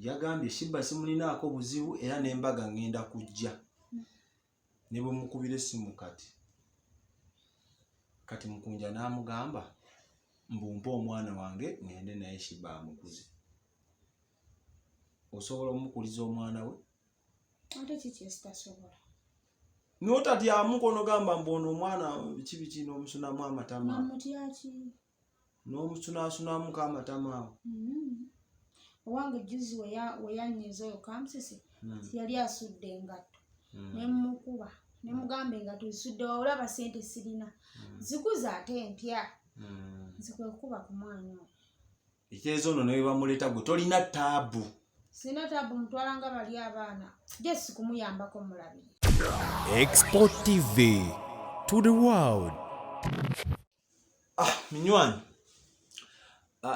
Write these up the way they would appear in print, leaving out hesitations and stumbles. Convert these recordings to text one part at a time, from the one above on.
yagambye Sheebah simulinaako buzibu era n'embaga ngenda kujja. Ne bwe mukubira essimu kati Mukunja n'amugamba mbumpa omwana wange ngende naye Sheebah amukuze. Osobola omukuliza omwana we? Ate kiki ekitasobola? N'otatyamu kono gamba mbono omwana biki n'omusunamu amatama. Namutya ki? N'omusunasunamu k'amatama awo. Owange juzi we yanyiza oyo Kamusisi yali asudde engatto. Ne mmukuba ne mugamba engatto zisudde olaba ssente sirina. Zikuze ate mpya. Nzikwe kuba ku mwana oyo. Ekyezo nno ne bamuleta gwe tolina taabu. Sina taabu mutwala nga bali abaana. Jesi kumuyambako omulabirire. Export TV to the world. Minywanyi.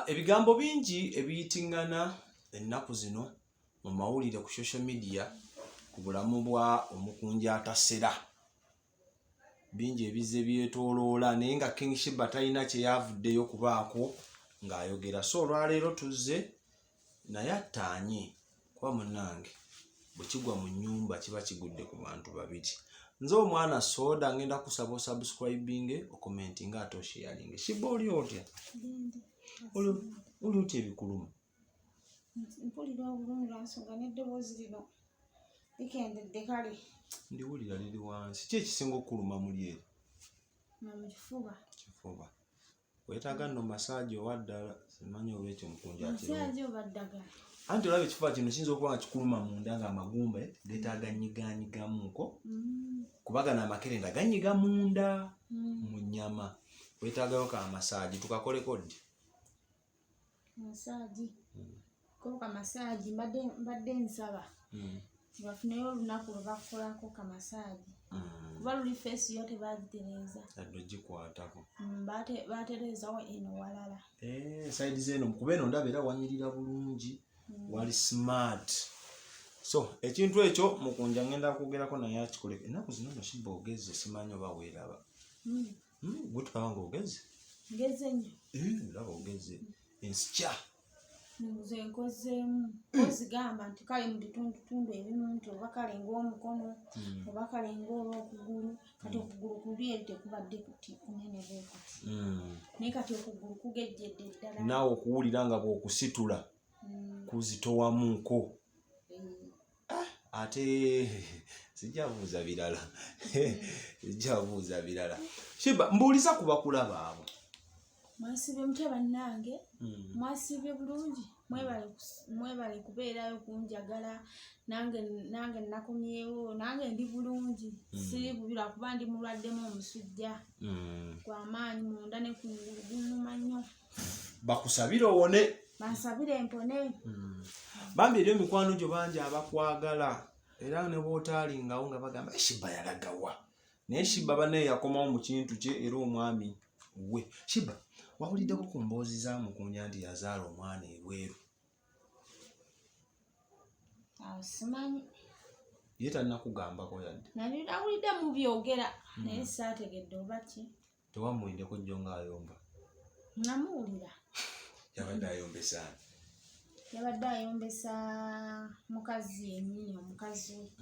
Ebigambo bingi ebiyitingana ennaku zino mu mawulire ku social media ku bulamu bwa Omukunja atasera. Bingi ebize byetooloola naye nga King Sheebah talina kye yavuddeyo kubaako ng'ayogera. So olwaleero tuzze naye attaanye kuba munnange bwe kigwa mu nnyumba kiba kigudde ku bantu babiri. Nze omwana Soda ngenda kusaba osubscribinge okomentinga ate osharinge. Sheebah oli otya? Oli otya ebikuluma? Mpulira obulungi lwansonga n'eddoboozi lino likendedde kale. Ndiwulira liri wansi. Ki ekisinga okuluma muli eri? Mu kifuba. Kifuba. Weetaaga nno massage owa ddala simanyi oba ekyo Mukunja akiriwo. Massage oba ddagala. Anti olaba ekifuba kino kiyinza okuba nga kikuluma munda ng'amagumba geetaaga nnyigaanyigamuko. Kuba gano amakerenda ganyiga munda mu nnyama. Weetaagayo ka massage tukakoleko ddi? Massage. Koka massage mbadde nsaba. Bafuneyo olunaku lwe bakolako ka massage. Kuba luli face yo tebagitereza. Addo gikwatako. Batereezawo eno walala. Side zeno kuba eno ndaba era wanyirira bulungi. Wali smart. So ekintu ekyo Mukunja ngenda kwogerako naye akikole. Ennaku zino no Sheebah ogezze simanyi oba weeraba. Gwe tukaba ng'ogezze? Ngezze nnyo. Ndaba ogezze. Ensikya. Nze nkozeemu. Ozigamba nti kale mu bitundutundu ebimu nti oba kale ng'omukono oba kale ng'olwokugulu. Kati okugulu kuli eri tekubadde kunene bwe kati. Naye kati okugulu kugejjedde ddala. Naawe okuwulira nga bw'okusitula kuzitowamuuko. Ate sijja buuza birala. Sijja buuza birala. Sheebah mbuuliza ku bakulaba abo. Mwasibye mutya bannange? Mwasibye bulungi? Mwebale kubeerayo kunjagala. Nange nakomyewo. Nange ndi bulungi. Siri bubira kuba ndi mulwaddemu omusujja. Gw'amaanyi munda ne ku ngulu gunnuma nnyo. Bakusabire owone. Bansabire mpone. Bambi eryo mikwano gyo bangi abakwagala. Era ne bw'otaalingawo nga bagamba Sheebah yalagawa. Naye Sheebah banne yakomawo mu kintu kye era omwami we. Sheebah wawuliddeko ku mboozi za Mukunja nti yazaala omwana ebweru. Awo simanyi. Ye tannakugambako yadde. Nali nawulidde mu byogera naye saategedde oba ki. Tewamuwuliddeko jjo ng'ayomba. Namuwulira. Yabadde ayombesa. Yabadde ayombesa mukazi yennyini omukazi we.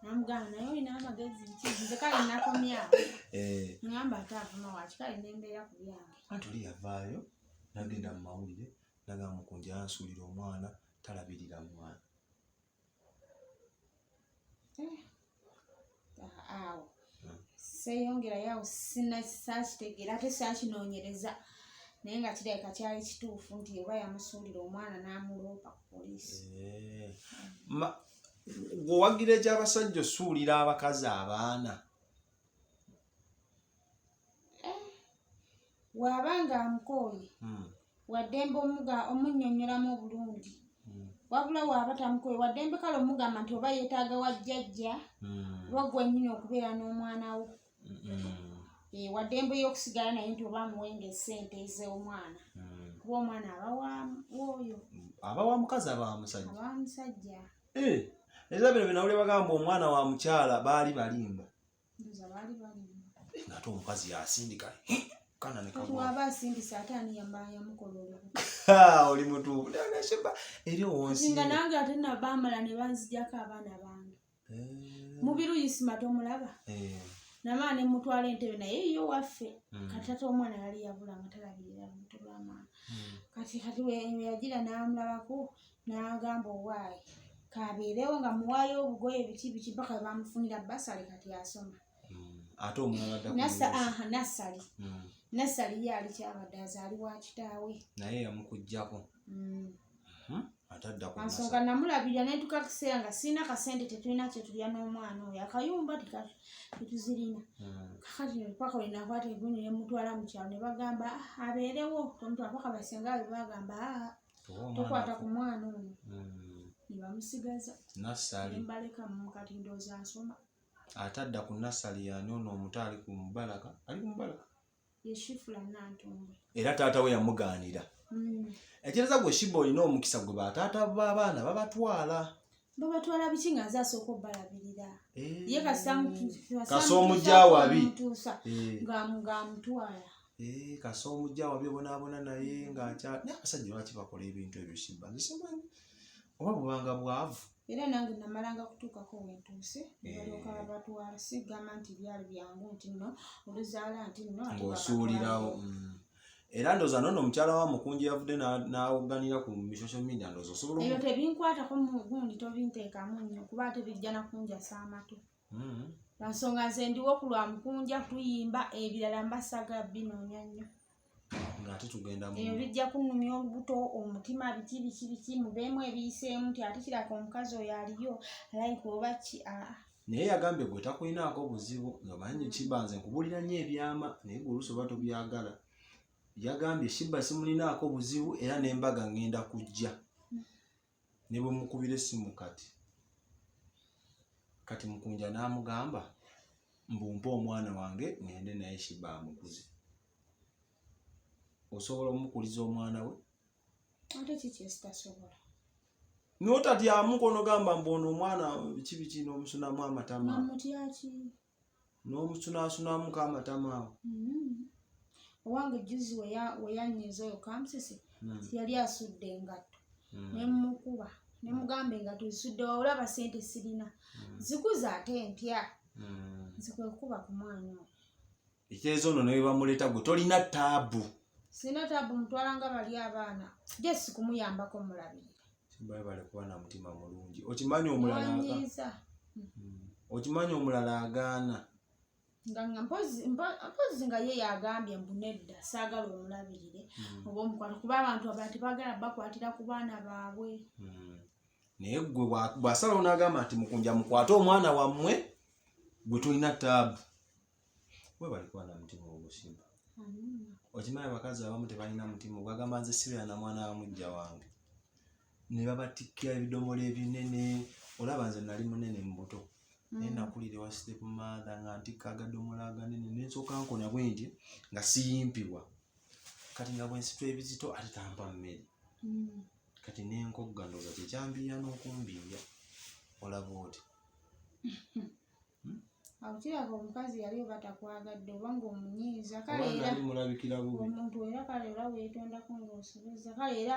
Namugamba naye olina amagezi ki? Nze kale nakomyawo. Ngamba ate avuma waki kale nembeera ku byange. Anti oli yavaayo n'agenda mu mawulire n'agamba Mukunja yansuulira omwana talabirira mwana. Awo seeyongerayo awo saakitegeera ate saakinoonyereza naye nga kirabika kyali kituufu nti oba yamusuulira omwana n'amuloopa ku poliisi. Gwewagira eky'abasajja osuulira abakazi abaana. Bw'abanga amukooye waddembe omunnyonnyolamu obulungi. Wabula bw'aba tamukooye waddembe kale omugamba nti oba yeetaaga wa jjajja oba gwennyini okubeera n'omwana wo. Waddembe y'okusigala naye nti oba amuwenga essente ez'omwana. Kuba omwana aba w'oyo. Aba wa mukazi aba wa musajja. Aba wa musajja. Era bino binawulire bagamba omwana wa mukyala baali balimba. Ndoza baali balimba. Ng'ate omukazi yasindika akana ne kati kabwa waba asindisa ate ani yamukola olubuto oli mutuufu Sheebah eri wonsi nga nange ate nabamala ne banzijako abaana bange mubiruyi sima tomulaba namaa ne mutwala entebe naye yo waffe kati ate omwana yali yabula nga talabirira lubuto lw'amaana kati yagira n'amulabako n'agamba owaayi kabeerewo nga muwaayo obugoye biki mpaka bamufunira basale kati asoma ate omulala nassali yali kyabadde azaali wa kitaawe naye yamukujjako atadda ku nsonga namulabirira netuka kiseera nga sirina kasente tetulina kyetulya n'omwana oyo akayumba tetuzirina kakati paka we nakwata egundi ne mutwala mu kyalo ne bagamba abeerewo tomutwala paka basenga be bagamba tokwata ku mwana ono ne bamusigaza nassali mbaleka mu kati ndowooza nsoma atadda ku nassali yani ono omuto ali ku mubalaka yeshifula nantumbe era taata we yamugaanira ekireza gwe Sheebah olina omukisa gwe bataata b'abaana babatwala biki nga nze asooka obbalabirira ye kasoomujjaawabi ng'amutwala kasoomujjaawabi obonaabona naye naye abasajja lwaki bakola ebintu ebyo Sheebah nzisemanyi oba bubanga bwavu era nange namalanga kutuukako wentuuse balyoka babatwala sigamba nti byali byangu nti nno oluzaala nti nno ng'osuulirawo era ndooza nono omukyala wa Mukunja yavudde n'awogganira ku social media ndooza osobola ebyo tebinkwatako gundi tobinteekamu nnyo kuba ate bijja nakunjasa amatu lwansonga nze ndiwo ku lwa Mukunja tuyimba ebirala mbasaga binoonya nnyo ng'ate tugenda ebyo bijja kunnumya olubuto omutima biki mubeemu ebiyiseemu nti ate kiraka omukazi oyo aliyo alayika oba ki naye yagambye gwe takulinaako buzibu ng'amanyi Sheebah nze nkubuulira nnyo ebyama naye gwe oluusi oba tobyagala yagambye Sheebah simulinaako buzibu era n'embaga ngenda kujja ne bwe mukubira essimu kati Mukunja n'amugamba mbumpe omwana wange ngende naye Sheebah amukuze osobola omukuliza omwana we ate kiki ekitasobola n'otatyamu konogamba mbona omwana biki n'omusunamu amatama namutyaki n'omusunaasunamuko amatama awo owange juzi we yanyiza oyo kamusisi yali asudde engatto nemukuba nemugamba engatto zisudde wawulaba sente sirina zikuza ate mpya zikwekuba ku mwana oyo ekyezo ono ne bamuleeta gwe tolina taabu sina taabu mutwala nga bali abaana jesi kumuyambako mulabirire Sheebah balekuba na mutima mulungi okimanyi omulala agaana nga mpozi nga ye yagambye mbunedda saagala omulabirire oba omukwata kuba abantu abala tebagala bakwatira ku baana baabwe naye gwe bw'asalawo n'agamba nti Mukunja mukwate omwana wammwe gwe tulina taabu we balikuba na mutima ogwo Sheebah okimanyi abakazi abamu tebalina mutima ogwagamba nze sibeera na mwana wa mujja wange ne babatikkira ebidomola ebinene olaba nze nali munene mu buto naye nakulira wa step mother nga ntikka agadomola aganene nensooka nkona bwe nti nga siyimpibwa kati nga bwe nsitula ebizito ate tampa mmere kati n'enkogga ndooza kyekyambiiya n'okumbiiya olaba oti awo kiraka omukazi yali oba takwagadde oba ng'omunyiiza kale era omuntu era kale era weetondako ng'osoboza kale era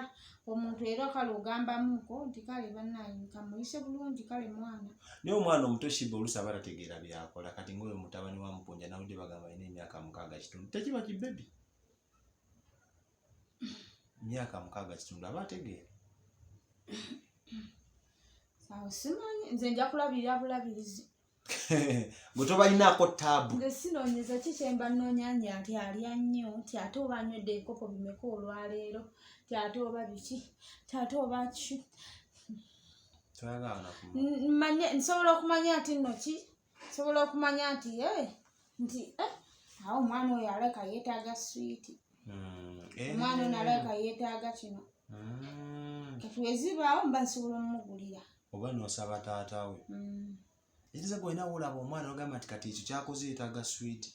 omuntu era kale ogambamuko nti kale bannange kamuyise bulungi kale mwana naye omwana omuto Sheebah oluusi aba tategeera byakola kati ng'oyo mutabani wa Mukunja nawudde bagamba alina emyaka 6 tekiba kibebi myaka 6 aba ategeera awo simanyi nze nja kulabirira bulabirizi gwe tobalinaako taabu nze sinoonyeza ki kyemba nnoonyanja nti alya nnyo nti ate oba anywedde ebikopo bimeka olwaleero nti ate oba biki nti ate oba ki nsobola okumanya nti nno ki nsobola okumanya nti awo omwana oyo aleka yeetaaga swiiti omwana ono aleka yeetaaga kino kati wezibaawo mba nsobola omugulira oba n'osaba taata we ekiriza gwena woolaba omwana ogamba nti kati ekyo kyakoze yeetaaga swiiti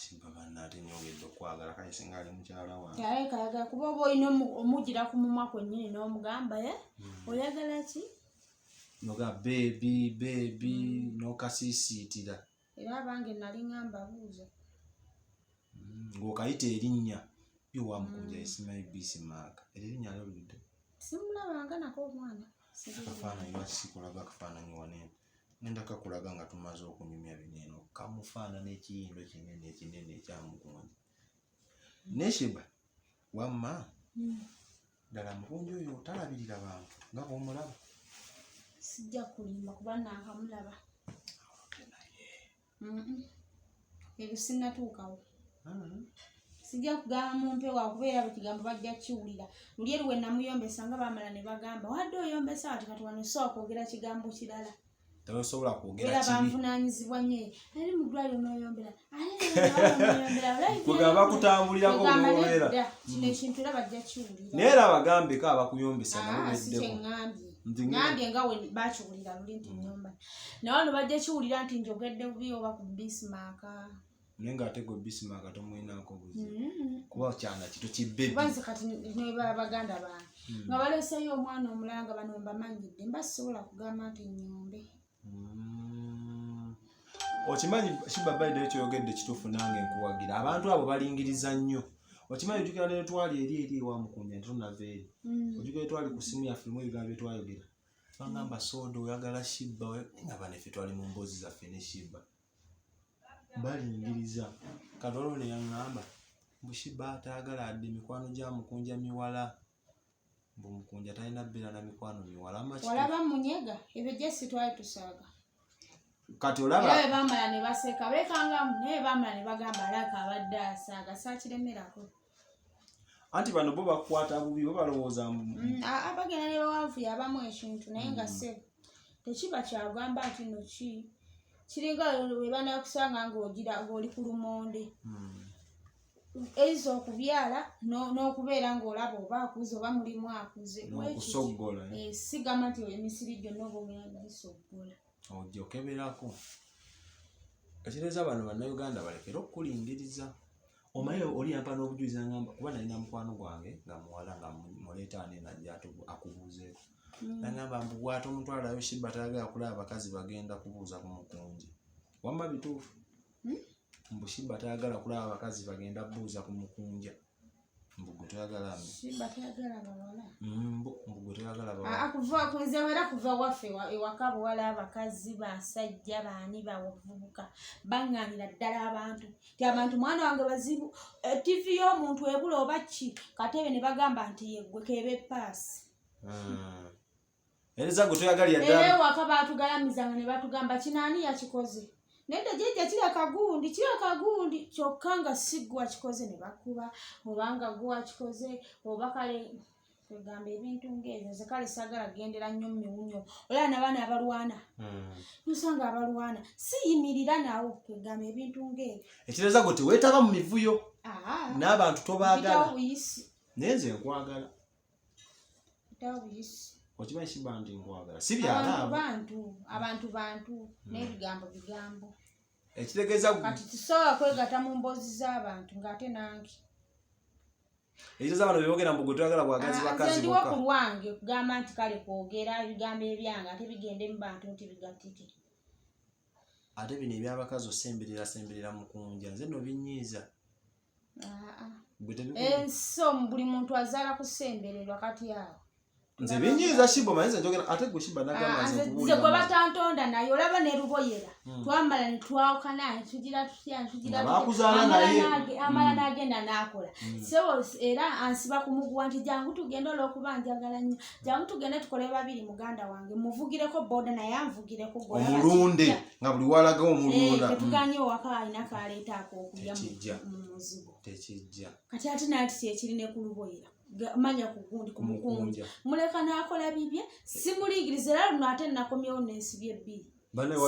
Sheebah bannaate nyongedde okwagala kale singa ali mukyala wange aleka kuba oba olina omugira ku mumwa kwennyini n'omugamba oyagala ki noga beebi n'okasiisiitira era abange nali ngamba buuza ng'okayita erinnya yo wa Mukunja esimayi bisimaaka erinnya aloludde simulabanga nako omwana akafaananyi lwaki sikulaga akafaananyi wanene ngenda kakulaga nga tumaze okunyumya bineeno kamufaanana ekiyindo kinene ekinene ekya Mukunja ne Sheebah wamma ddala Mukunja oyo talabirira bantu nga bw'omulaba sijja kulimba kuba nankamulaba ebyo sinnatuukawo sijja kugamba mumpewa kubeera bwe kigambo bajja kiwulira luli eruwe namuyombesa nga bamala ne bagamba wadde oyombesa ati kati wano sobola kwogera kigambo kirala tosobola kwogera era kibi banvunaanyizibwa nnyo ali mu ddwaliro n'oyombera kugamba kutambulirako olwobeera kino ekintu era bajja kiwulira naye era abagambeko abakuyombesa nabo si kyeŋŋambye nga we bakiwulira luli nti nnyomba naye wano bajja kiwulira nti njogedde bubi oba ku bisimaaka naye ng'ate gwe bisimaaka tomwinaako buzibu kuba kyana kito kibbebi banze kati nebaba baganda bange nga baleseyo omwana omulala nga bano mbamanyidde mba sisobola kugamba nti nnyombe okimanyi Sheebah Asaabye ekyoyogedde kituufu nange nkuwagira abantu abo balingiriza nnyo okimanyi ojjukira ne twali eri ewa Mukunja nti tunava eri ojjukira twali ku simu yaffe mu ebigambo bye twayogera bangamba soda oyagala Sheebah nga baneffe twali mu mboozi zaffe ne Sheebah balingiriza kati olwo ne yaŋŋamba mbu Sheebah atayagala adde mikwano gya Mukunja miwala mbu Mukunja talina bbeera na mikwano miwala walaba munyega ebyo gye sitwali tusaaga kati olaba era bwe bamala ne baseka beekangamu naye bamala ne bagamba alaka abadde asaaga saakiremerako anti bano bo bakwata bubi bo balowooza bagenda ne bawanvuyo abamu ekintu naye nga ssebo tekiba kyagamba nti no kiringa we banakusanga ng'oli ku lumonde eiza okubyala n'okubeera ng'olaba oba akuze oba mulimu akuze n'okusoggola sigamba nti emisiri gyonna oba omuyanga bisoggola ojja okeberako ekitegeeza bano bannayuganda balekere okukulingiriza omaye oli yampa n'obujulizi nagamba kuba nalina mukwano gwange nga muwala nga muleetaane najja akubuuzeeko nagamba mbu bw'ate omutwalayo Sheebah tayagala kulaba abakazi bagenda kubuuza ku Mukunja wamma bituufu mbu Sheebah tayagala kulaba abakazi bagenda buuza ku Mukunja mbu gwe toyagala Sheebah tayagala bawala mbu gwe toyagala bawala kuva kunzewera kuva waffe ewaka bawala abakazi basajja baani bavubuka baŋŋaanira ddala abantu ti abantu mwana wange bazibu tivi y'omuntu ebula oba ki katebe ne bagamba nti yeggwe keeba epaasi ereza gwe toyagalya ddala era ewaka baatugalamizanga ne batugamba kinaani yakikoze nedda jjajja kira kagundi kyokka nga si gwe wakikoze ne bakuba obanga gwe wakikoze oba kale kwegamba ebintu ng'ebyo nze kale saagala gendera nnyo mu miwunyo olaba n'abaana abalwana nosanga abalwana siyimirira nawo kwegamba ebintu ng'ebyo ekireza gwe teweetaba mu mivuyo n'abantu tobaagala naye nze nkwagala bitawo buyisi okimanyi Sheebah nti nkwagala si byala abantu n'ebigambo bigambo ekitegeeza kati tusobola kwegatta mu mboozi z'abantu ng'ate nange ekitegeeza bano byogera mbu gwe toyagala bwagazi bakazi ndiwo ku lwange kugamba nti kale kwogera ebigambo ebyange ate bigende mu bantu nti bigattike ate bino ebyabakazi osemberera Mukunja nze no binyiiza enso buli muntu azaala kusembererwa kati awo nze binyiiza Sheebah manyiza njogera ate gwe Sheebah nagamba nze nze gwe batantonda naye olaba ne luboyera twambala ne twawukana tugira bakuzaala naye amala n'agenda n'akola sebo era ansiba ku muguwa nti jangu tugende olw'okuba njagala nnyo jangu tugende tukole babiri muganda wange muvugireko boda naye anvugireko omulunde nga buli walaga omulunda tetuganye owaka alina kaleetaako okulya mu muzigo tekijja kati ate naati kyekirine ku luboyera manya kugundi ku Mukunja muleka n'akola bibye simulingiriza era luno ate nakomyewo n'ensibye ebbiri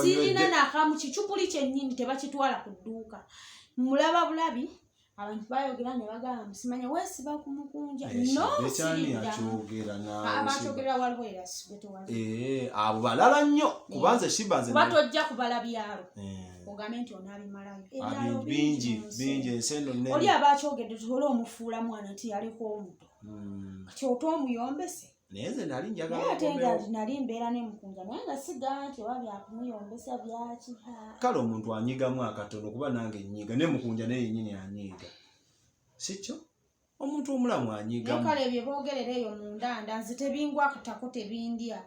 sirina n'akamu kicupuli kyennyini tebakitwala ku dduuka mulaba bulabi abantu bayogera ne bagamba simanya weesiba ku Mukunja abakyogera waliwo era sigwetewali abo balala nnyo kubanze Sheebah nze batojja kubala byalo ogambe nti onaabimalayo bingi ensendo nnene oli abakyogedde tuole omufuula mwana nti yaliko omuto kati oto omuyombese naye nze nali njagala naye ate nga nali mbeera ne Mukunja naye nga sigamba nti oba byakumuyombesa byaki kale omuntu anyigamu akatono kuba nange nnyiga ne Mukunja naye yennyini anyiiga sikyo omuntu omulamu anyigamu naye kale ebyo boogerera eyo mu ndanda nze tebingwakutako tebindya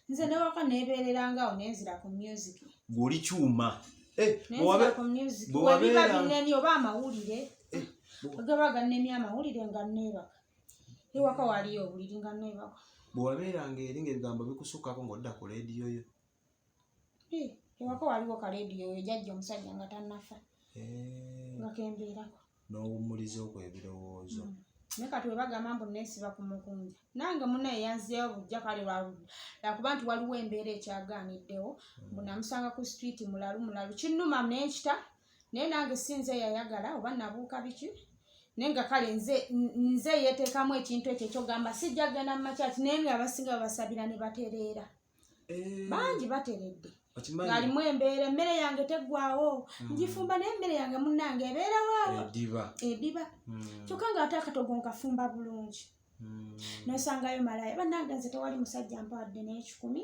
nze ne waka neebeererangawo nenzira ku music gw'oli kyuma webiba bineni oba amawulire gaba gannemye amawulire nga neebaka ewaka waliyo obuliri nga neebaka bwe wabeeranga eri ng'ebigambo bikusukkako ng'odda ku leediyo yo ewaka waliwo ka leediyo yo jjajja omusajja nga tannafa nga kembeerako n'owummuliza okwo ebirowoozo naye kati webagamba mbu neesiba ku Mukunja nange munaye yanzizeyo bujja kale lwakuba nti waliwo embeera ekyagaaniddewo mbu namusanga ku street mulalu kinnuma nenkita naye nange sinze yayagala oba nabuuka biki naye nga kale nze yeeteekamu ekintu ekyo ekyogamba sijja kugenda mu makyati naye nga abasinga babasabira ne batereera bangi bateredde ng'alimu embeera emmere yange teggwawo ngifumba naye emmere yange munnange ebeerawaawo ediba kyokka ng'ate akatogo nkafumba bulungi nosangayo malaya bannange nze tewali musajja mpawadde n'ekikumi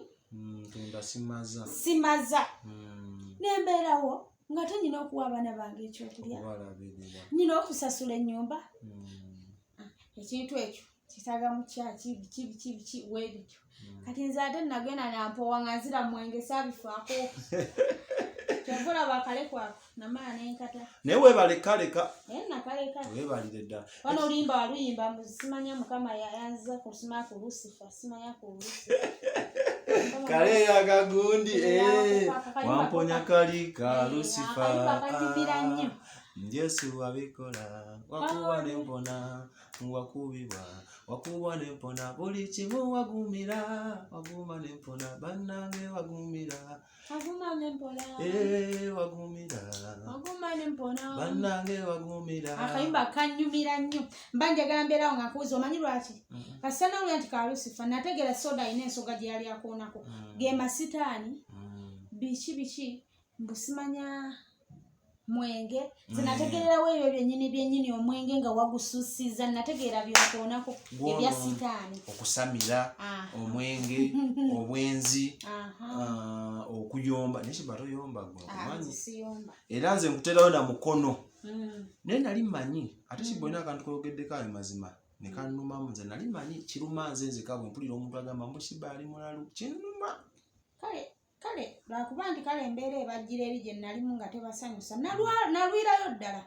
simaza nembeerawo nga te nyina okuwa abaana bange ekyokulya nyina okusasula ennyumba ekintu ekyo kisaga mu kyaki biki weebityo kati nze ate nagenda nampowa nga nzira mwenge saabifaako kyenkola bakale kwako namala nenkata naye weebalekaleka nakaleka weebalire ddala wano oluyimba waluyimba mbu simanya mukama yayanza kusima ku Lucifer simanya ku Lucifer kale yakagundi wamponya kali ka Lucifer Yesu wabikola wakuba nempona wakubwa nempona buli kimu wagumira waguma nempona bannange wagumira bannange wagumira akayimba kanyumira nnyo mba njagala mbeerawo nga nkubuuza omanyi lwaki kasana olya nti ka Lucifer nategeera soda alina ensonga gye yali akoonako ge masitaani biki mbusimanya mwenge zinategererawo ebyo byennyini omwenge nga wagususiza nategeera byakoonako ebya sitaani okusamira omwenge obwenzi okuyomba nekiba toyomba gwemanyi era nze nkuterayo na mukono naye nali mmanyi ate kiboina akantu koyogeddeko ayo mazima ne kannumamu nze nali mmanyi kiruma nze nzeka bwe mpulira omuntu agamba mbu Sheebah ali mulalu kinnuma kale lwakuba nti kale embeera ebajjira eri gye nalimu nga tebasanyusa nalwirayo ddala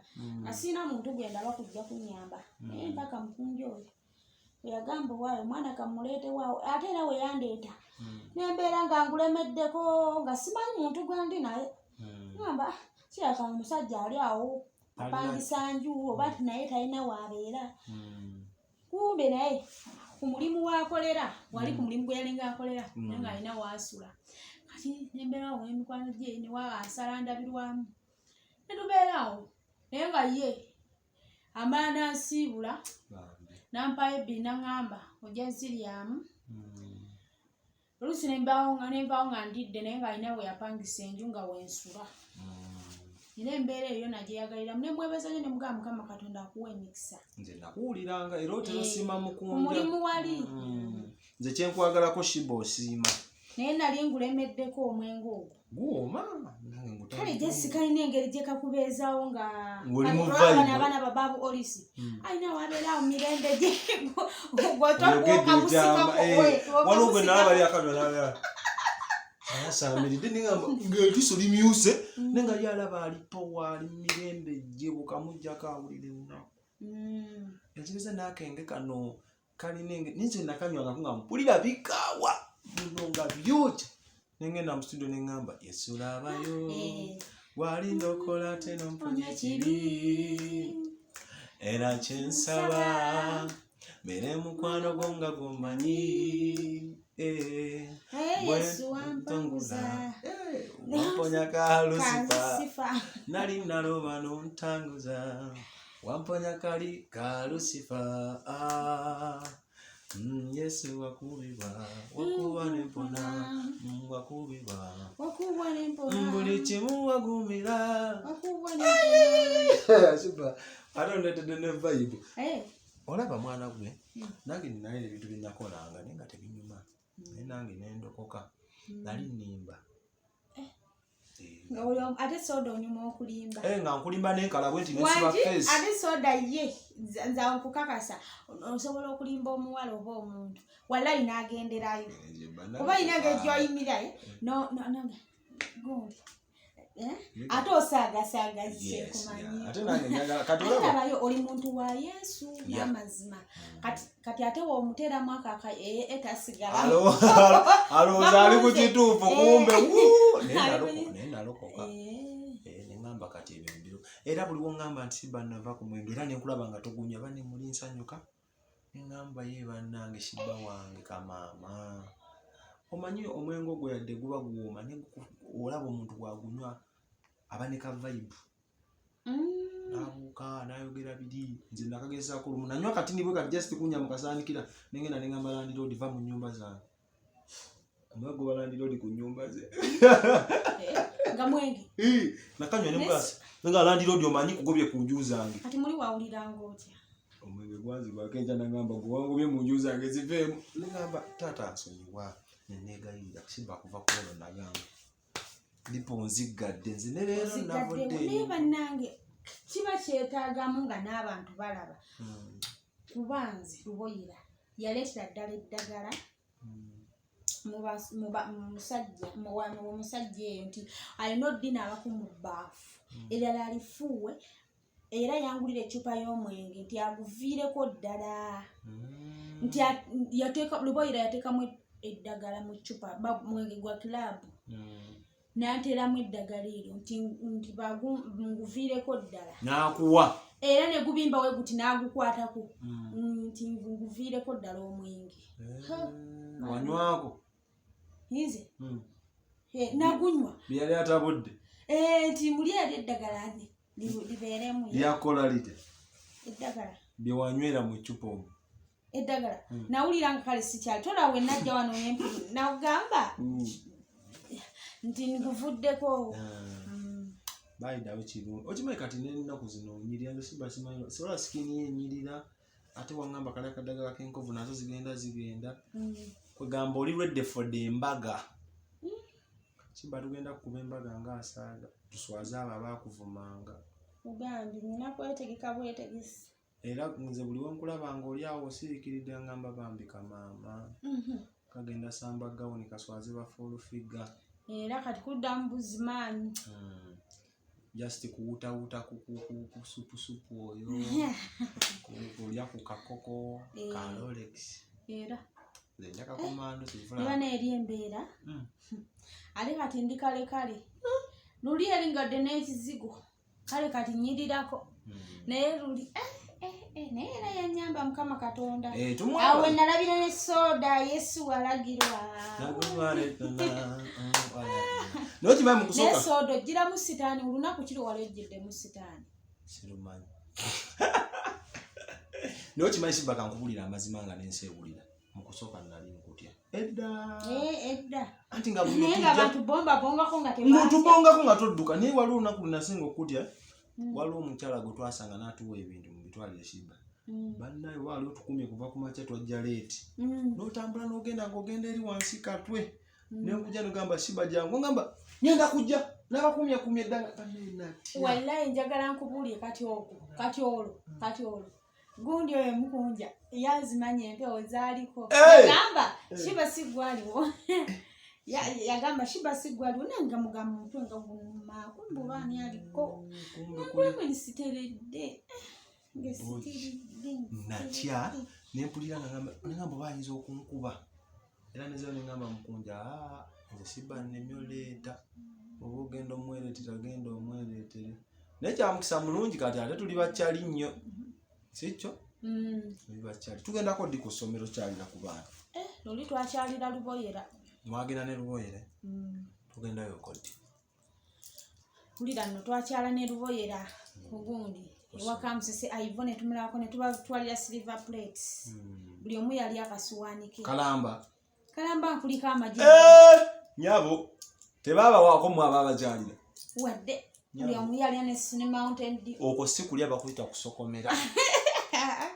asiina muntu gwendaba kujja kunnyamba naye mpaka Mukunja oyo weyagamba owaayo omwana kamuleete waawo ate era weyandeeta nembeera nga ngulemeddeko nga simanyi muntu gwandi naye ngamba kiraka omusajja ali awo apangisa nju oba ti naye talina waabeera kumbe naye ku mulimu waakolera wali ku mulimu gwe yalinga akolera naye nga alina waasula kati nembeerawo n'emikwano gye newa asala ndabirwamu netubeerawo naye nga ye amala nansiibula nampayo ebbiri naŋŋamba ojja ziryamu oluusi nenvaawo nga ndidde naye nga alina we yapangisa enju nga wensula era embeera eyo nagyeyagaliramu nemwebaza nnyo nemugamba Mukama Katonda akuwa emikisa nze nakuwuliranga era oterasiima Mukunja omulimu wali nze kyenkwagalako Sheebah osiima naye nali ngulemeddeko omwenge ogwo guwoma kale Jessica alina engeri gye kakubeezaawo nga abaana babaabu olisi alina wabeerawo mirembe gye waliwo gwe nalaba bali akadolaa asamiridde nengamba ng'eriiso limyuse nenga lyalaba alipowa ali mirembe gye bukamujjako awulire ennaku ekiriza n'akenge kano kalina ninze nakanywangako nga mpulira bikaawa muno nga byokya nengenda mu studio nengamba Yesu labayo walinda okola ate nomponya ekibi era kyensaba mere mukwano gwo nga gwomanyi Yesu wampanguza wamponya ka Lucifer nali naloba nontanguza wamponya kali ka Lucifer Yesu wakubibwa wakuba nempona wakubibwa buli kimu wagumira Sheebah ate ondeetedde ne vibe olaba mwana gwe nange ninayo ebintu bye nakolanga naye nga tebinyuma naye nange nendokoka nali nnimba ate soda onyuma okulimba nga nkulimba nenkalabwe nti nesiba face ate soda ye nza nkukakasa osobola okulimba omuwala oba omuntu wallahi n'agenderayo kuba yinange gyoyimirayo gundi ate osaagasaagazise kumanyiabayo oli muntu wa Yesu n'amazima kati ate woomuteramu akaka etasigala alowooza ali ku kituufu kumbe naye nalokoka neŋŋamba kati ebyo mbiro era buli woŋŋamba nti si bannava ku mwenge era nenkulaba nga togunya banne muli nsanyuka neŋŋamba ye bannange Sheebah wange kamaama omanyi omwenge ogwo yadde guba guwooma olaba omuntu bwagunywa aba ne ka vibe nabuuka nayogera biri nze nakagezaako lumu nanywa katini bwe kati just kunya mukasaanikira nengenda neŋŋamba landiroodi va mu nnyumba zange omwego balandiroodi ku nnyumba ze nga mwenge nakanywa ne mukasa nga landiroodi omanyi kugobye ku nju zange kati muli wawuliranga otya omwenge gwanzibwako enkya nagamba gwewangobye mu nju zange ziveemu neŋŋamba taata nsonyiwa nenegayirira Sheebah kuva kuolo nagamba liponzigadde nze ne leero navudde naye bannange kiba kyetaagamu nga n'abantu balaba kuba nze Luboyira yaleetera ddala eddagala musajja eyo nti alina oddinaabako mu bbaafu erala alifuuwe era yangulira ecupa y'omwenge nti aguviireko ddala nti Luboyira yateekamu eddagala mu cupa mwenge gwa kilabu n'ateramu eddagala eryo nti nguviireko ddala n'akuwa era ne gubimba we guti n'agukwatako nti nguviireko ddala omwenge wanywako nze nagunywa byali atabudde nti muli eri eddagala libeeremu lyakola lite eddagala byewanywera mu cupa omwo eddagala nawulira nga kale sikyali tola we najja wano nagamba nti nguvuddeko bayidawo kirungi okimanyi kati n'ennaku zino nyirira nze simanyi sobola sikini yenyirira ate waŋŋamba kale akadagala k'enkovu nazo zigenda kwegamba oli redde fodde embaga Sheebah tugenda kukuba embaga ng'asaaga tuswaze abo abaakuvumanga ugambi nina kwetegeka bwetegesi era nze buli wenkulaba nga oli awo osiriikiridde ngamba bambika maama kagenda samba gawuni kaswaze bafuulufiga era kati kuddamu buzimaanyi just kuwutawuta ku supusupu oyo kulya ku kakoko ka Rolex era nze ndya kakomando eba neeri embeera ate kati ndi kale luli eringadde n'ekizigo kale kati nyirirako naye luli naye era yanyamba Mukama Katonda awe nalabira ne soda Yesu walagirwa nokimanyi mukusooka ne soda ogiramu sitaani olunaku kiri wali ojjiddemu sitaani sirumanyi nokimanyi Sheebah kankubulira amazima nga nenseebulira mukusooka nali nkutya edda anti nga abantu bombako nga tubongako nga todduka naye waliwo olunaku lunasinga okutya waliwo omukyala gwe twasanga n'atuwa ebintu mu bitwalire Sheebah bannaye waliwo tukumye kuva ku makya twajja leeti n'otambula n'ogenda ng'ogenda eri wansi katwe nenkujja nogamba Sheebah jangu ngamba ngenda kujja n'abakumyakumya eddanga wallahi njagala nkubuulire kati olwo gundi oyo Mukunja yazimanya empewo zaaliko gamba Sheebah si gwaliwo yagamba Sheebah si gwaliwo naye nga mugamba omutwe nga guma kumbe obaani aliko nakulemu nsiteredde natya nempulira nengamba oba ayinza okunkuba era nezeo nengamba Mukunja nze Sheebah nnemyo leeta oba ogenda omwereetera genda omwereetere naye kyamukisa mulungi kati ate tuli bakyali nnyo sikyo tuli bakyali tugendako ddi ku ssomero kyalira ku baana luli twakyalira Luboyera mwagenda ne Luboyera tugendayo koddi kulira nno twakyala ne Luboyera ogundi ewaka Musese Ivone tumulako ne twalira silver plates buli omu yali akasuwaani ke Kalamba nkuliko amagi nyabo tebaba wako mwaba abakyalira wadde buli omu yali ne Sine Mountain Dew okwo si kulya bakuyita kusokomera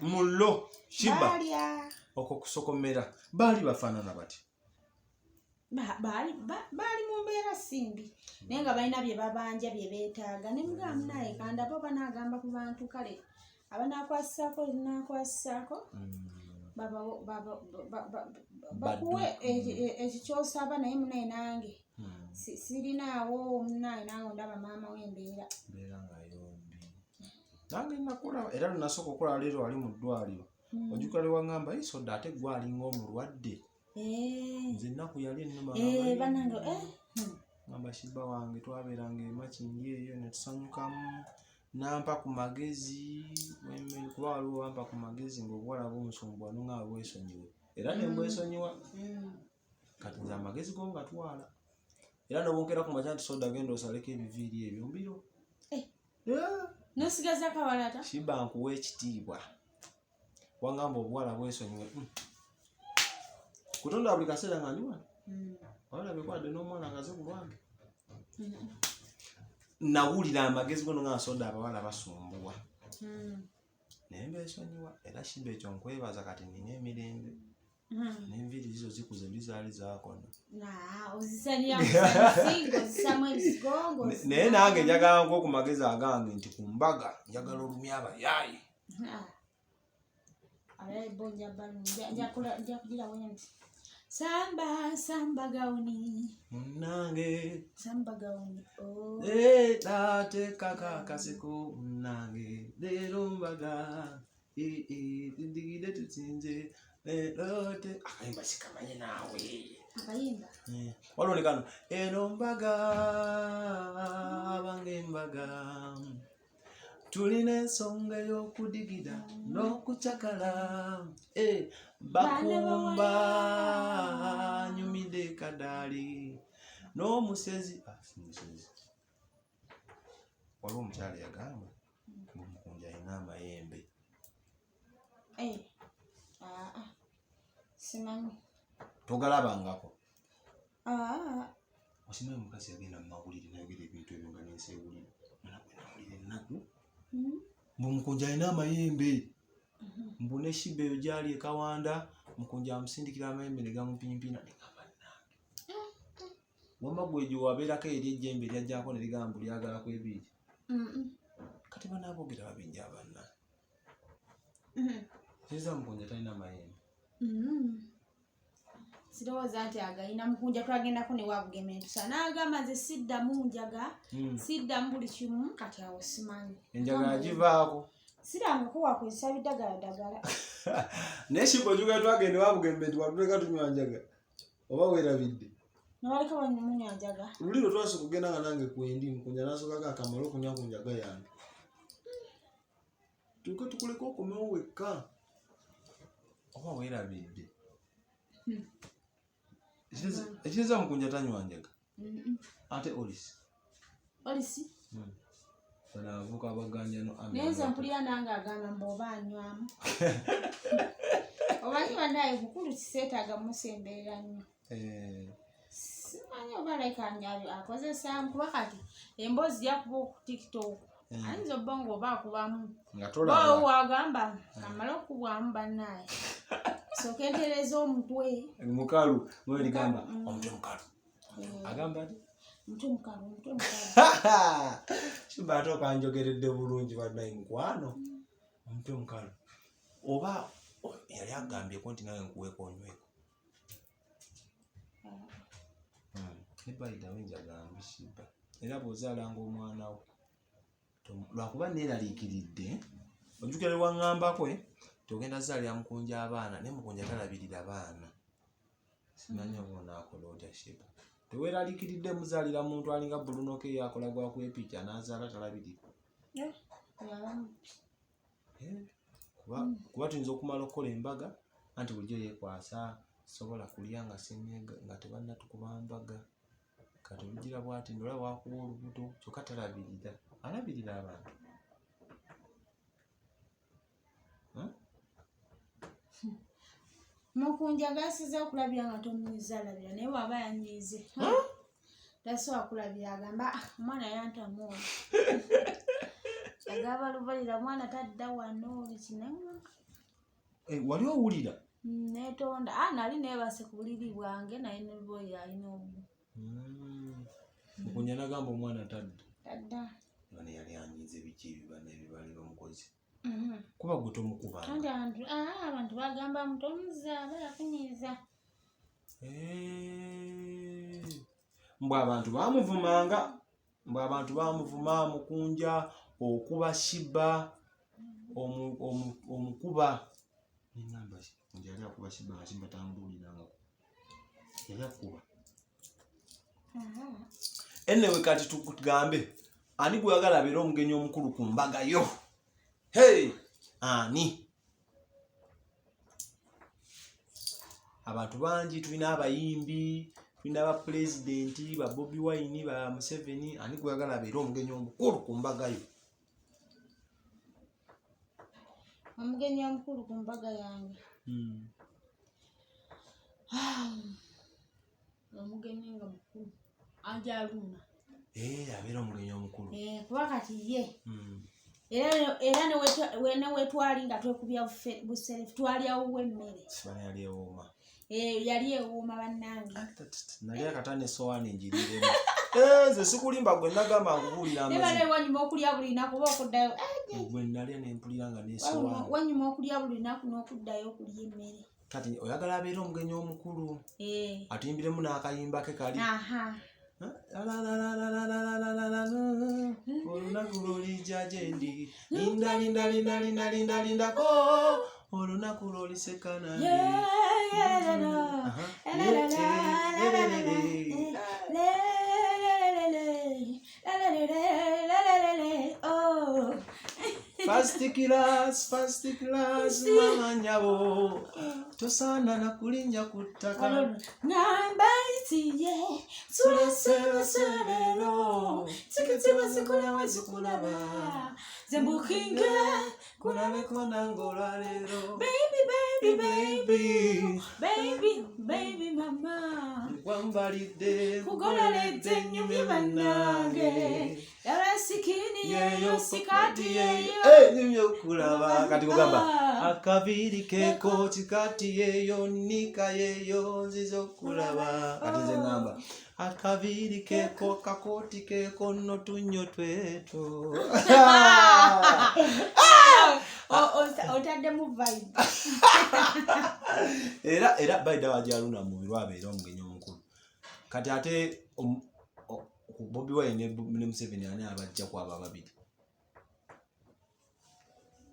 Mullo Sheebah balya okwo kusokomera baali bafaanana bati baali mu mbeera simbi naye nga balina bye babanja bye beetaaga ne mugamu naye kandi abo banaagamba ku bantu kale abanaakwasisaako ebinaakwasisaako bakuwe ekyo ky'osaba naye munaye nange sirinaawo munaye nange ndaba maama w'embeera ngayombi nange nakola era lunasooka okola leero wali mu ddwaliro ojjukira lwe waŋŋamba isodde ate gwe alinga omulwadde nze ennaku yali ennuma ŋŋamba Sheebah wange twabeeranga emakingi eyo ne tusanyukamu nampa ku magezi kuba waliwo wampa ku magezi ng'obuwala bw'omusumbuwa nonga bwesonyiwe era ne mbwesonyiwa kati nze amagezi go ngatwala era nobunkera ku makya nti soda genda osaleko ebiviiri ebyo mbiro nosigaza akawalata Sheebah nkuwa ekitiibwa wangamba obuwala bwesonyiwe kutonda buli kaseera nga ndi wano wabula bikwadde n'omwana ngaze ku lwange nawulira amagezi gono nga soda abawala basumbuwa naye mbesonyiwa era Sheebah ekyo nkwebaza kati nina emirembe n'enviiri zizo zikuze bizaali zaakono naye nange njagala nko ku magezi agange nti ku mbaga njagala olumya abayaayi Samba gauni munange samba gauni tate kaka kaseko munange leero mbaga tindigide tutsinze lerote akayimba sikamanye naawe akayimba walonekano eno mbaga abange mbaga tulina ensonga y'okudigida n'okucakala bakumba nyumide kadaali n'omusezi waliwo omukyala yagamba Mukunja alina amayembe simanyi togalabangako osimanyi omukazi yagenda mu mawulire nayogera ebintu ebyo nga nensewulire nawulire ennaku mbu Mukunja alina amayembe mbu ne Sheebah eyo gyali ekawanda Mukunja amusindikira amayembe ne gamupimpiina negamba nange wamba gwe gyo wabeerako eri ejjembe lyajjako ne ligamba mbu lyagala kwebiri kati banaabogera babinja abanna kiza Mukunja talina amayembe sirowooza nti agalina Mukunja twagendako ne wabugementusa n'agamba nze siddamu njaga siddamu buli kimu kati awo simanyi enjagala givaako sirangako wakozesa biddagaladagala naye Sheebah ojjukira twagende wabugembe nti watuleka tunywa njaga oba weerabidde nabaleka banyumunywa njaga luli lwe twasooka okugenda nga nange kwendi Mukunja n'asookako akamala okunywa ku njaga yange tuke tukuleka okomewo wekka oba weerabidde ekiriza Mukunja tanywa njaga ate olisi banavuka baganjano nenza mpulira nange agamba mboba anywamu obanyi bandaye mukulu kiseetaaga musemberera nnyo simanyi oba lekanyabyo akozesamu kuba kati emboozi yakuba oku TikTok ayinza obba ng'oba akubamu wagamba amala okubwamu bannaye soka entereza omutwe mukalu mweligamba omutwe mukalu agamba ati omutwe mukalu Sheebah ate okanjogeredde bulungi bannaye nkwano omutwe mukalu oba yali agambyeko nti nawe nkuweeko onyweko nebayitawo enjagambi Sheebah era bw'ozaalanga omwana wo lwakuba neeraliikiridde ojjukira lwe waŋŋambakwe togenda zaalira Mukunja abaana naye Mukunja talabirira baana simanyi oba onaakola otya Sheebah teweeraliikiridde muzaalira muntu alinga bulunoke yakola gwakwepica n'azaala talabirira kuba tuyinza okumala okukola embaga anti bulijjo yeekwasa sobola kulya nga sennyega nga tebannatukuba mbaga kati olugira bwati ndola wakuba olubuto kyokka talabirira alabirira abantu Mukunja gasize okulabira nga tomuyiza alabira naye bw'aba yanyiize tasobola kulabira agamba omwana yantamuwa agaba lubalira mwana tadda wano kinema wali owulira netonda nali nebase ku buliri bwange naye ne boy alina omu Mukunja nagamba omwana tadda bane yali anyize biki ebibali bamukozi kuba gwe tomukuba abantu bagamba mutomuza balakunyiza mbwe abantu bamuvuma Mukunja okuba Sheebah omukuba ningamba Mukunja yali akuba Sheebah Sheebah tambulirangako yali akuba ennewe kati tukugambe ani gwagala abeera omugenyi omukulu ku mbaga yo ani abantu bangi tulina abayimbi tulina ba pulezidenti ba Bobi Wine ba Museveni ani gwagala abeera omugenyi omukulu ku mbaga yo omugenyi omukulu ku mbaga yange omugenyi nga mukulu ajaluna abeera omugenyi omukulu kuba kati ye era newetwali nga twekubya buserefu twalyawo emmere yali ewooma bannange nali akatane esowaani njiriiremu ze sikulimba gwe nagamba ngubuulira amazima wanyuma okulya buli lunaku oba okuddayo gwe nalya nempulira nga nesowaani wanyuma okulya buli lunaku n'okuddayo okulya emmere kati oyagala abeera omugenyi omukulu atuyimbiremu n'akayimba ke kali olunaku lw'olijja gyendi lindako olunaku lw'oliseka nange First class mama nyabo tosaana na kulinnya ku ttaka ngamba itiye sulasebaserero sikitiba sikulawe zikulaba zembukinge kulabeko nange olwaleero baby mama wambalidde kugoleredde ennyumya bannange abasikini yeyo sikati yeyo nyumya okulaba kati kugamba akaviiri keeko kikati yeyo nika yeyo nziza okulaba kati nze ngamba akaviiri keeko kakooti keeko nno tunnyo tweto otaddemu vibe era baida wajaluna mu biro abeera omugenyi omukulu kati ate Bobi Wine ne Museveni ani abajja kwaba ababiri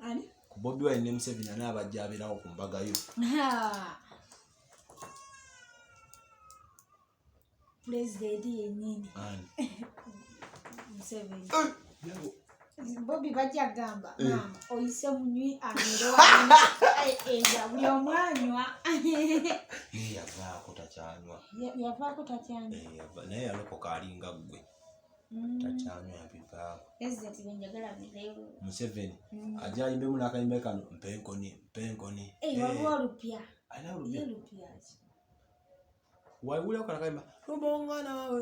ani ku Bobi Wine ne Museveni ani abajja abeerawo ku mbaga yo president yennyini ani Museveni Bobi bajja gamba mama oyise munywi anirwa buli omwanywa yavaako takyanywa yavaako takyanywa naye yalokoka alinga ggwe takyanywa yabivaako president benjagala bireewo Museveni ajja ayimbemu n'akayimba kano mpenkoni waliwo olupya lupya waiwuleko nakayimba tubonga nawe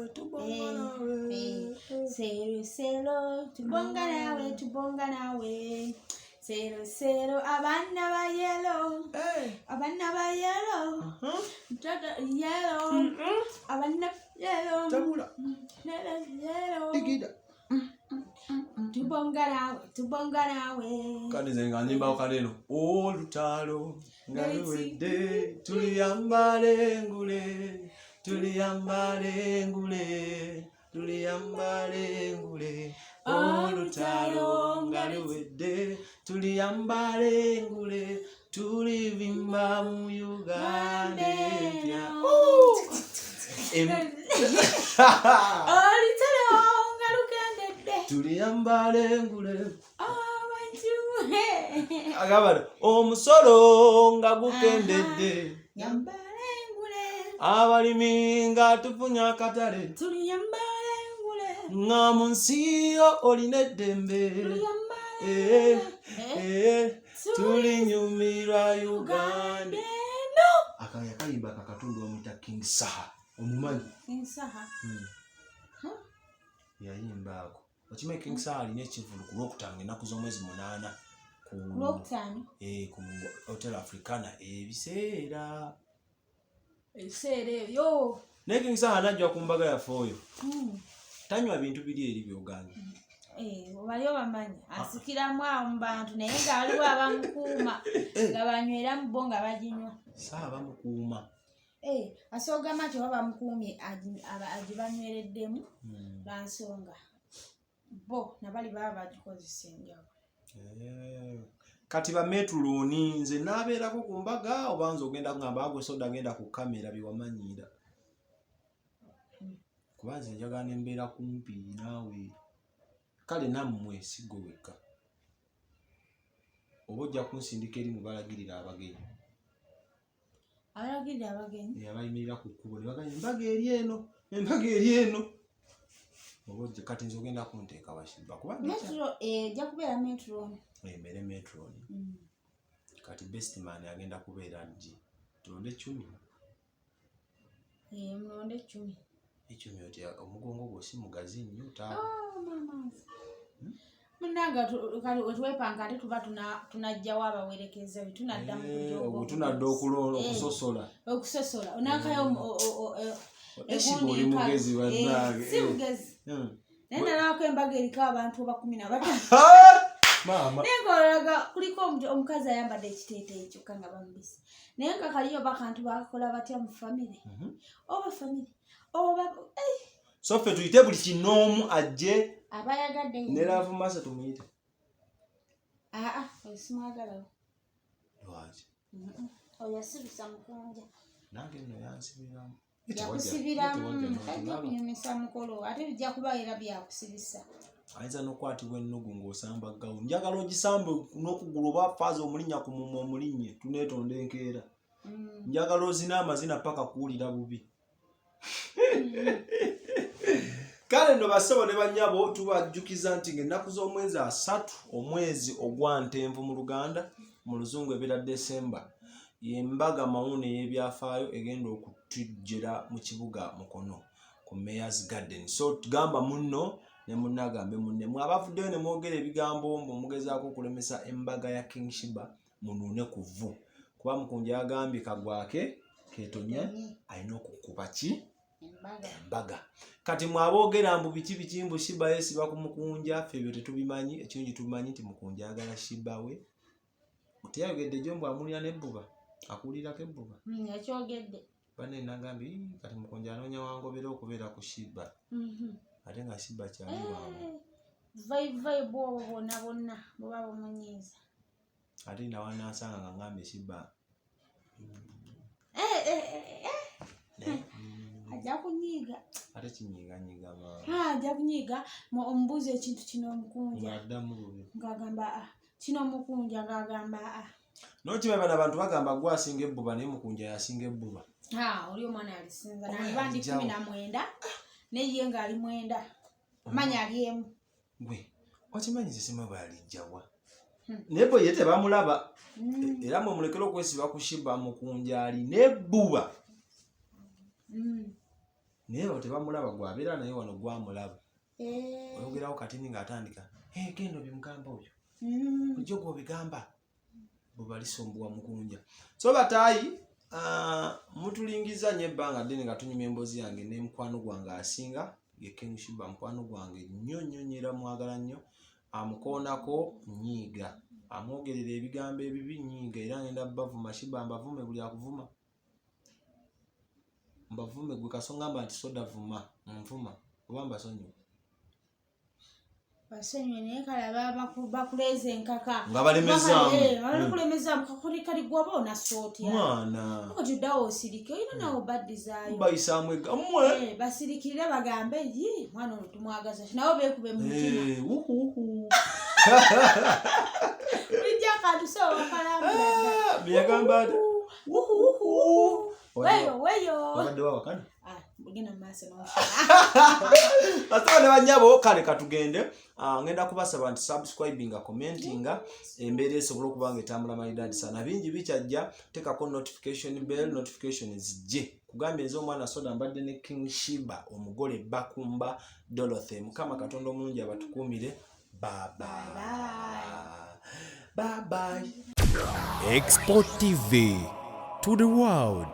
sero tubonga nawe sero abaana ba yellow tata yellow abaana yellow tabula yellow tubonga nawe kandi nze nga nyimbawo kaneno olutalo nga luwedde tuliyambale engule olutalo nga luwedde tuliyambale engule tulivimba mu Uganda empya olutalo nga lukendedde tuliyambale engule agabalo omusolo nga gukendedde yambale engule abalimi nga tufunye akatale tuliyambale engule nga mu nsi yo olina eddembe tulinyumirwa Uganda akayimba kakatundu bamuyita King Saha omumanyi ensaha yayimbaako okimanyi King Sir alina ekivulu ku Lwokutaano ennaku z'omwezi 8 ku Lwokutaano ku Hotel Africana ebiseera ebyo naye King Sir anajja ku mbaga yaffe oyo tanywa bintu biri eri byogambye bali obamanyi asikiramu awo mu bantu naye nga waliwo abamukuuma nga banywera mu bo nga baginywa saabamukuuma asoogama nti oba bamukuumye agibanywereddemu lwa nsonga bo nabali baba bagikozesa enjawulo kati bametulooni nze naabeerako ku mbaga oba nze ogenda kugamba agwe soda agenda ku kamera byewamanyiira kuba nze njagala nembeera kumpi naawe kale nammwe sigwe wekka oba ojja kunsindika eri mu balagirira abagenyi abayimirira ku kkubo ne baganya embaga eri eno oba kati nze ogenda kunteeka Sheebah kuba ejja kubeera metroni emere metroni kati best man agenda kubeera ddi tulonde 10 mulonde 10 oti omugongo gwo si mugazi nnyo munanga wetwepanga ate tuba tunajjawo abawerekeza wetunadda mu kujogo tunadda okusosola onakayo egundi oli mugezi bannange si mugezi naye nalabako embaga eriko abantu 15 naye ngaolaga kuliko omukazi ayambadde ekiteeteeyi kyokka nga bamubisi naye nga kaliyo bakantu bakola batya mu famire oba so ffe tuyite buli kinoomu ajje abayagadde neraavu maaso tumuyite oyo simwagalawo lwaki oyo yasibisa Mukunja nange nno yansibiramu yakusibiramu tajja kunyumisa mukolo ate bijja kuba era byakusibisa ayinza n'okwatibwa ennugu ng'osamba ggawo njagala ogisambe n'okugulu oba faaza omulinnya ku mumwa omulinnye tuneetonda enkeera njagala ozina amazina paka kuwulira bubi kale nno bassebo ne bannyabo tubajjukiza nti ng'ennaku z'omwezi 3 omwezi ogwa Ntenvu mu Luganda mu Luzungu ebeera Desemba yembaga mawuune y'ebyafaayo egenda okutujjira mu kibuga Mukono ku Mayor's Garden so tugamba munno ne munnagambe munne mwabavuddeyo ne mwogera ebigambo mugezaako okulemesa embaga ya King Sheebah munuune ku vvu kuba Mukunja yagambye kagwake ketonye alina okukuba ki embaga kati mwaboogera mbu biki mbu Sheebah yeesiba ku Mukunja ffe ebyo tetubimanyi ekirungi tubimanyi nti Mukunja ayagala Sheebah we teyayogedde gyo mbu amulira n'ebbuba akuwulirako ebbuba yakyogedde banne nagambye kati Mukunja anoonya wangobera okubeera ku Sheebah ate nga Sheebah kyali wangu vai bwobo bonna bwoba bumunyiiza ate nawanaasanga nga ngambe Sheebah ajja kunyiiga ate kinyiiganyiiga ajja kunyiiga omubuuza ekintu kino Mukunja ng'addamu bubi ng'agamba kino Mukunja ng'agamba n'okimanyi abantu bagamba gwe asinga ebbuba naye Mukunja yasinga ebbuba oli omwana yalisinza nandibandi 19 neye ng'ali 9 amanya ali emu gwe okimanyi zisima bwalijjawa naye bwe ye tebamulaba era mwe mulekera okwesiba ku Sheebah Mukunja ali n'ebbuba naye bo tebamulaba gwabeera naye wano gwamulaba oyogerawo katini ng'atandika gendo bimugamba oyo ojjo gw'obigamba bwe balisombuwa Mukunja so bataayi mutulingiza nnyo ebbanga ddene nga tunyuma emboozi yange ne mukwano gwange asinga ye King Sheebah mukwano gwange nnyo era mwagala nnyo amukoonako nyiiga amwogerera ebigambo ebibi nyiiga era ngenda bavuma Sheebah mbavume buli akuvuma mbavume gwe kasonga mba nti soda vuma nvuma oba mbasonyiwa basonyiwe naye kale bakuleeza enkaka nga balekulemezaamu kali gwaba onasootya mwana okajuddawo osirike olina nawe obaddizaayo bayisaamu egamwe basirikirire bagambe mwana ono tumwagaza nawe beekube mu mutima bulijjo akantu sooba wakalambula byagamba ati weyo obadde wawakana genda mu maaso basaba ne bannyabo kale katugende ngenda kubasaba nti subscribinga commentinga embeera esobola okuba nga etambula maidadi sana bingi bikyajja tekako notification bell notification zijje kugambye nze omwana soda mbadde ne King Sheebah omugole Bakumba Dorothy. Mukama Katonda omulungi abatukuumire. Bye bye. Export TV to the world.